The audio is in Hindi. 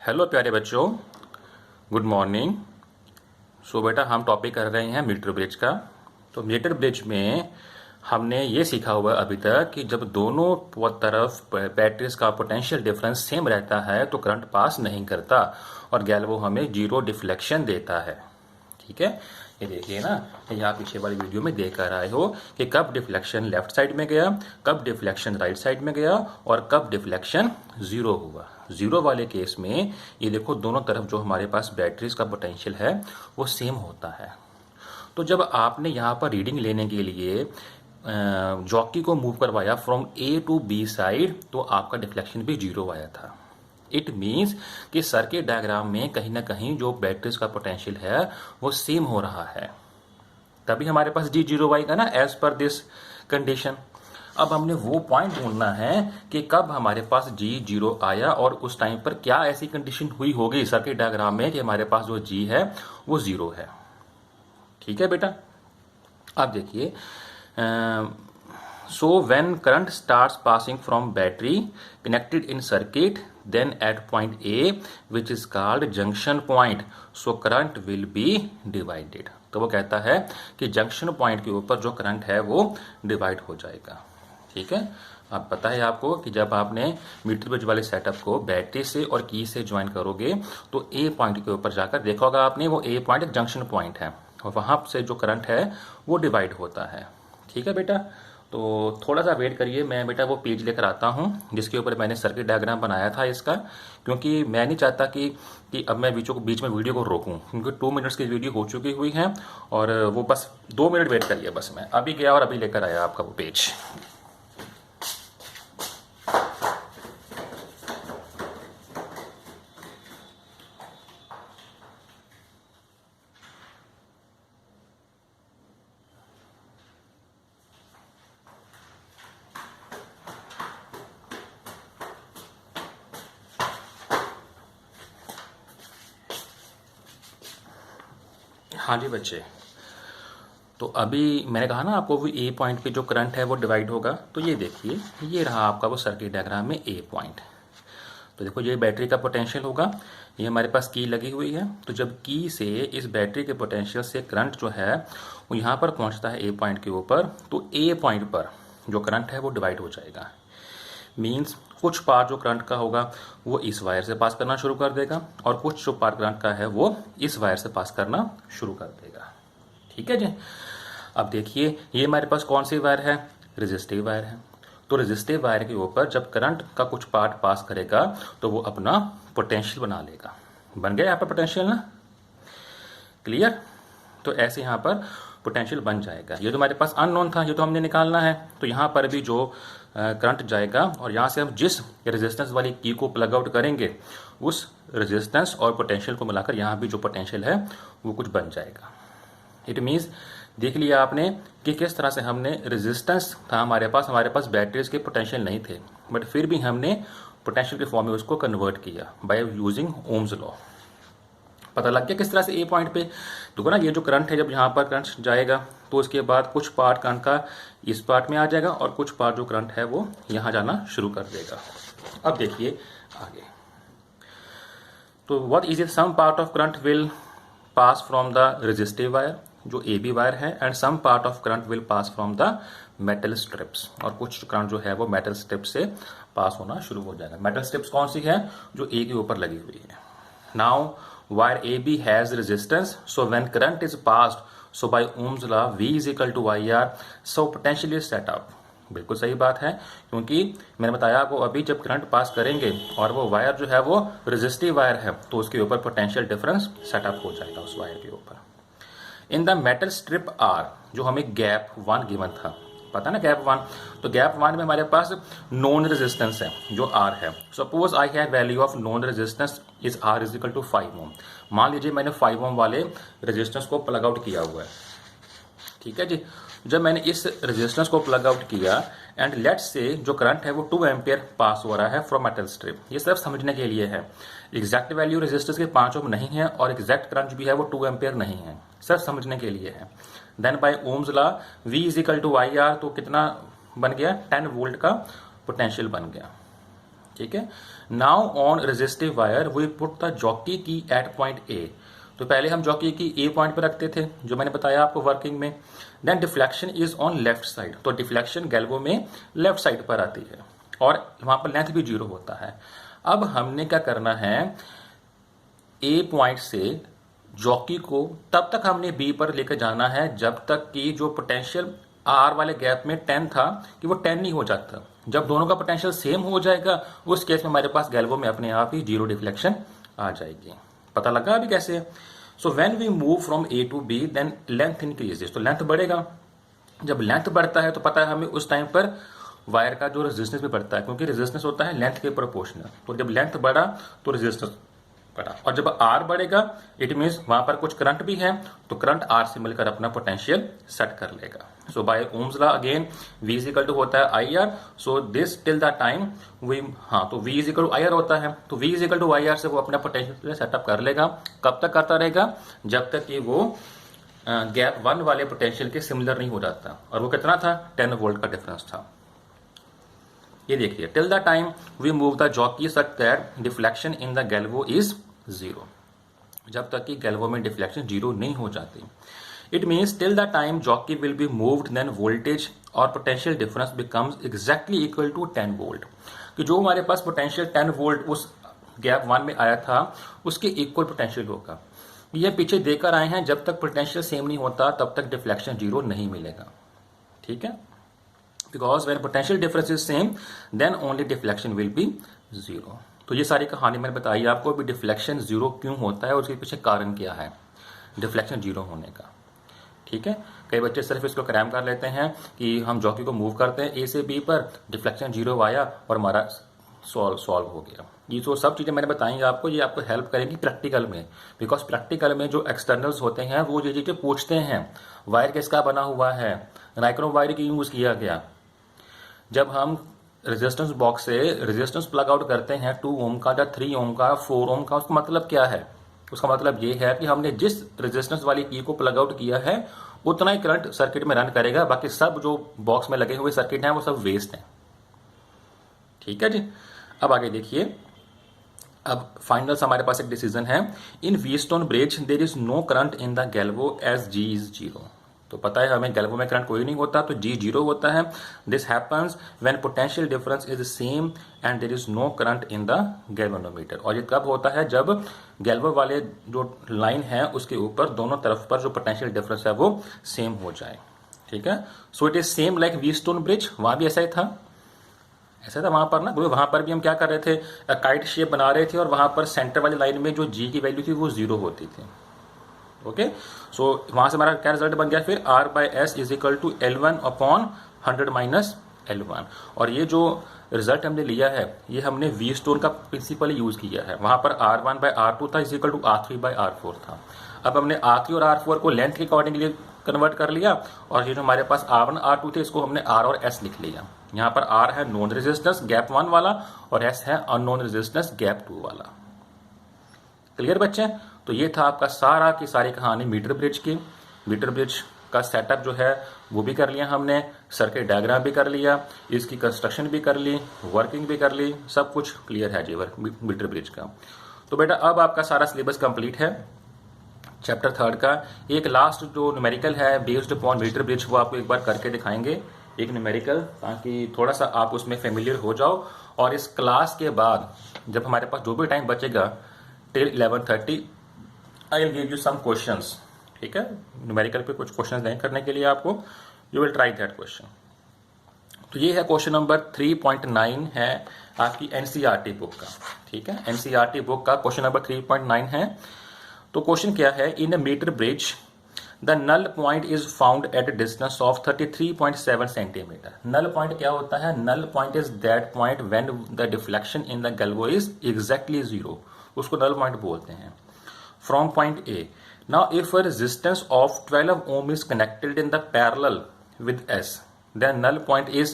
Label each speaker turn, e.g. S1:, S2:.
S1: हेलो प्यारे बच्चों, गुड मॉर्निंग। सो बेटा हम टॉपिक कर रहे हैं मीटर ब्रिज का। तो मीटर ब्रिज में हमने ये सीखा हुआ है अभी तक कि जब दोनों तरफ बैटरीज का पोटेंशियल डिफरेंस सेम रहता है तो करंट पास नहीं करता और गैल्वो हमें जीरो डिफ्लेक्शन देता है। ठीक है, ये देखिए ना, यहाँ पीछे वाली वीडियो में देख कर आए हो कि कब डिफ्लेक्शन लेफ्ट साइड में गया, कब डिफ्लेक्शन राइट साइड में गया और कब डिफ्लेक्शन जीरो हुआ। जीरो वाले केस में ये देखो दोनों तरफ जो हमारे पास बैटरीज का पोटेंशियल है वो सेम होता है। तो जब आपने यहाँ पर रीडिंग लेने के लिए जॉकी को मूव करवाया from A to B side तो आपका डिफ्लेक्शन भी जीरो आया था। इट मीन्स कि सर्किट डायग्राम में कहीं ना कहीं जो बैटरीज का पोटेंशियल है वो सेम हो रहा है, तभी हमारे पास जी जीरो आएगा ना एज पर दिस कंडीशन। अब हमने वो पॉइंट ढूंढना है कि कब हमारे पास जी जीरो आया और उस टाइम पर क्या ऐसी कंडीशन हुई होगी सर्किट डायग्राम में कि हमारे पास जो जी है वो जीरो है। ठीक है बेटा, अब देखिए, so when current starts passing from battery connected in circuit, then at point A which is called junction point, so current will be divided। तो वो कहता है कि जंक्शन पॉइंट के ऊपर जो करंट है वो डिवाइड हो जाएगा। ठीक है, अब पता है आपको कि जब आपने मीटर ब्रिज वाले सेटअप को बैटरी से और की से ज्वाइन करोगे तो ए पॉइंट के ऊपर जाकर देखा होगा आपने, वो ए पॉइंट एक जंक्शन पॉइंट है और वहां से जो करंट है वो डिवाइड होता है। ठीक है बेटा, तो थोड़ा सा वेट करिए, मैं बेटा वो पेज लेकर आता हूँ जिसके ऊपर मैंने सर्किट डायग्राम बनाया था इसका, क्योंकि मैं नहीं चाहता कि अब मैं बीच में वीडियो को रोकूं, क्योंकि 2 मिनट्स की वीडियो हो चुकी हुई है और वो बस 2 मिनट वेट करिए। बस मैं अभी गया और अभी लेकर आया आपका वो पेज। हाँ जी बच्चे, तो अभी मैंने कहा ना आपको वो ए पॉइंट पे जो करंट है वो डिवाइड होगा। तो ये देखिए, ये रहा आपका वो सर्किट डायग्राम में ए पॉइंट। तो देखो ये बैटरी का पोटेंशियल होगा, ये हमारे पास की लगी हुई है। तो जब की से इस बैटरी के पोटेंशियल से करंट जो है वो यहाँ पर पहुँचता है ए पॉइंट के ऊपर, तो ए पॉइंट पर जो करंट है वो डिवाइड हो जाएगा। मीन्स कुछ पार्ट जो करंट का होगा वो इस वायर से पास करना शुरू कर देगा और कुछ जो पार्ट करंट का है वो इस वायर से पास करना शुरू कर देगा। ठीक है जी, अब देखिए ये हमारे पास कौन सी वायर है, रेजिस्टिव वायर है। तो रेजिस्टिव वायर के ऊपर जब करंट का कुछ पार्ट पास करेगा तो वो अपना पोटेंशियल बना लेगा। बन गया यहाँ पर पोटेंशियल ना, क्लियर। तो ऐसे यहाँ पर पोटेंशियल बन जाएगा। ये तो हमारे पास अननोन था, ये तो हमने निकालना है। तो यहाँ पर भी जो करंट जाएगा और यहाँ से हम जिस रेजिस्टेंस वाली की को प्लग आउट करेंगे उस रेजिस्टेंस और पोटेंशियल को मिलाकर यहाँ भी जो पोटेंशियल है वो कुछ बन जाएगा। इट मीन्स देख लिया आपने कि किस तरह से हमने रेजिस्टेंस था हमारे पास बैटरीज के पोटेंशियल नहीं थे, बट फिर भी हमने पोटेंशियल के फॉर्म में उसको कन्वर्ट किया बाय यूजिंग ओम्स लॉ। पता लग गया किस तरह से ए पॉइंट पे। देखो ना, ये जो करंट है जब यहाँ पर करंट जाएगा तो उसके बाद कुछ पार्ट करंट का इस पार्ट में आ जाएगा और कुछ पार्ट जो करंट है वो यहाँ जाना शुरू कर देगा। अब देखिए आगे, तो what is it, some part of current will pass from the resistive wire जो ए बी वायर है and some part of current will pass from the metal strips, और कुछ करंट जो है वो मेटल स्ट्रिप से पास होना शुरू हो जाएगा। मेटल स्ट्रिप्स कौन सी है, जो ए के ऊपर लगी हुई है। Now wire AB has resistance, so when current is passed, so by Ohm's law V is equal to IR, so potential is set up। बिल्कुल सही बात है, क्योंकि मैंने बताया आपको अभी जब करंट पास करेंगे और वो वायर जो है वो रेजिस्टिव वायर है तो उसके ऊपर पोटेंशियल डिफरेंस सेटअप हो जाएगा उस वायर के ऊपर। In the metal strip are, जो हमें गैप 1 गिवन था, पता ना गैप 1, तो गैप 1 में हमारे पास नॉन रेजिस्टेंस है जो R है। Suppose I have value of known resistance is R is equal to 5 ohm. मान लीजिए मैंने 5 ओम वाले रेजिस्टेंस को प्लग आउट किया हुआ है। ठीक है जी, जब मैंने इस रेजिस्टेंस को प्लग आउट किया एंड लेट्स से जो करंट है वो 2 एम्पियर पास हो रहा है फ्रॉम मेटल स्ट्रिप, ये सिर्फ समझने के लिए है। एग्जैक्ट वैल्यू रेजिस्टेंस के 5 ओम नहीं है और एग्जैक्ट करंट भी है वो 2 एम्पियर नहीं है, सिर्फ समझने के लिए है। Then by Ohm's law V is equal to IR, तो कितना बन गया, 10 वोल्ट का पोटेंशियल बन गया। ठीक है। Now on resistive wire we put the jockey की एट पॉइंट ए। तो पहले हम जॉकी की ए पॉइंट पर रखते थे, जो मैंने बताया आपको वर्किंग में। Then deflection is on left side, तो डिफ्लेक्शन गैल्वो में लेफ्ट साइड पर आती है और वहां पर लेंथ भी 0 होता है। अब हमने क्या करना है, ए पॉइंट से जॉकी को तब तक हमने बी पर लेकर जाना है जब तक कि जो पोटेंशियल आर वाले गैप में 10 था कि वो 10 नहीं हो जाता। जब दोनों का पोटेंशियल सेम हो जाएगा उस केस में हमारे पास गैल्वो में अपने आप ही 0 डिफ्लेक्शन आ जाएगी। पता लगा अभी कैसे? So when we move from A to B then length increases, तो लेंथ बढ़ेगा। जब लेंथ बढ़ता है तो पता है हमें उस टाइम पर वायर का जो रेजिस्टेंस भी बढ़ता है, क्योंकि रेजिस्टेंस होता है लेंथ के प्रोपोर्शनल। तो जब लेंथ बढ़ा तो रेजिस्टेंस बढ़ा, और जब आर बढ़ेगा इट मीन्स वहां पर कुछ करंट भी है, तो करंट आर से मिलकर अपना पोटेंशियल सेट कर लेगा। So by Ohm's law again V is equal to होता है I R. So this till the time we, हाँ तो V is equal to I R होता है, तो V is equal to I R से वो अपना पोटेंशियल सेटअप कर लेगा। कब तक करता रहेगा? जब तक कि वो गैप 1 वाले पोटेंशियल के सिमिलर नहीं हो जाता। और वो कितना था? 10 वोल्ट का डिफरेंस था। ये देखिए, till the time we move the jockey such that deflection in the galvo is 0, जब तक कि गैल्वो में डिफ्लेक्शन 0 नहीं हो जाती। It means till the time jockey will be moved then voltage और potential difference becomes exactly equal to 10 volt, कि जो हमारे पास पोटेंशियल 10 वोल्ट उस गैप 1 में आया था उसके इक्वल पोटेंशियल होगा। ये पीछे देकर आए हैं, जब तक पोटेंशियल सेम नहीं होता तब तक डिफ्लेक्शन 0 नहीं मिलेगा। ठीक है, because when potential difference is same then only deflection will be 0। तो ये सारी कहानी मैंने बताई आपको भी डिफ्लेक्शन 0 क्यों होता है और उसके पीछे कारण क्या है डिफ्लेक्शन 0 होने का। ठीक है, कई बच्चे सिर्फ इसको क्रैम कर लेते हैं कि हम जॉकी को मूव करते हैं ए से बी पर, डिफ्लेक्शन 0 आया और हमारा सॉल्व हो गया। ये जो सब चीजें मैंने बताई आपको, ये आपको हेल्प करेंगी प्रैक्टिकल में, बिकॉज प्रैक्टिकल में जो एक्सटर्नल्स होते हैं वो ये चीजें पूछते हैं। वायर किसका बना हुआ है, नाइक्रोम वायर की यूज किया गया। जब हम रेजिस्टेंस बॉक्स से रेजिस्टेंस प्लग आउट करते हैं 2 ओम का या 3 ओम का 4 ओम का, उसका मतलब क्या है? उसका मतलब ये है कि हमने जिस रेजिस्टेंस वाली की को प्लग आउट किया है उतना ही करंट सर्किट में रन करेगा, बाकी सब जो बॉक्स में लगे हुए सर्किट हैं वो सब वेस्ट हैं। ठीक है जी, अब आगे देखिए। अब फाइनल हमारे पास एक डिसीजन है, in Wheatstone bridge there is no current in the galvo as G is 0। तो पता है हमें गैल्वो में करंट कोई नहीं होता, तो G 0 होता है। This happens when potential difference is same and there is no current in the galvanometer. और ये कब होता है? जब गैल्वो वाले जो लाइन है उसके ऊपर दोनों तरफ पर जो पोटेंशियल डिफरेंस है वो सेम हो जाए। ठीक है, so it is same like Wheatstone bridge. वहां भी ऐसा ही था, ऐसा था वहां पर ना, वहां पर भी हम क्या कर रहे थे, काइट शेप बना रहे थे और वहां पर सेंटर वाली लाइन में जो G की वैल्यू थी वो 0 होती थी। ओके, सो वहां से हमारा क्या रिजल्ट बन गया फिर, R/S is equal to L1 upon 100 minus L1। और ये जो रिजल्ट हमने लिया है ये हमने व्हीटस्टोन का प्रिंसिपल यूज किया है। वहां पर R1/R2 था इज इक्वल टू R3/R4 था। अब हमने R3 और R4 को लेंथ के अकॉर्डिंगली कन्वर्ट कर लिया और ये जो हमारे पास R1 R2 थे इसको हमने R और S लिख लिया। यहाँ पर R है नोन रेजिस्टेंस गैप 1 वाला और S है अननोन रेजिस्टेंस गैप 2 वाला। क्लियर बच्चे? तो ये था आपका सारा की सारी कहानी मीटर ब्रिज की। मीटर ब्रिज का सेटअप जो है वो भी कर लिया हमने, सर्किट डायग्राम भी कर लिया, इसकी कंस्ट्रक्शन भी कर ली, वर्किंग भी कर ली, सब कुछ क्लियर है जी मीटर ब्रिज का। तो बेटा अब आपका सारा सिलेबस कंप्लीट है चैप्टर 3 का। एक लास्ट जो न्यूमेरिकल है बेस्ड अपॉन मीटर ब्रिज वो आपको एक बार करके दिखाएंगे, एक न्यूमेरिकल, ताकि थोड़ा सा आप उसमें फेमिलियर हो जाओ। और इस क्लास के बाद जब हमारे पास जो भी टाइम बचेगा till 11:30 I will give you some questions. ठीक है, न्यूमेरिकल पे कुछ क्वेश्चंस दें करने के लिए आपको, you will try that question. तो ये है क्वेश्चन नंबर 3.9 है आपकी एनसीईआरटी बुक का। ठीक है, एनसीईआरटी बुक का क्वेश्चन नंबर 3.9 है। तो क्वेश्चन क्या है, in a metre bridge the null point is found at a distance of 33.7 centimetre. Null point क्या होता है? Null point is that point when the deflection in the galvo is exactly 0, उसको नल पॉइंट बोलते हैं। From point A, now if a resistance of 12 ohm is connected in the parallel with S, then null point is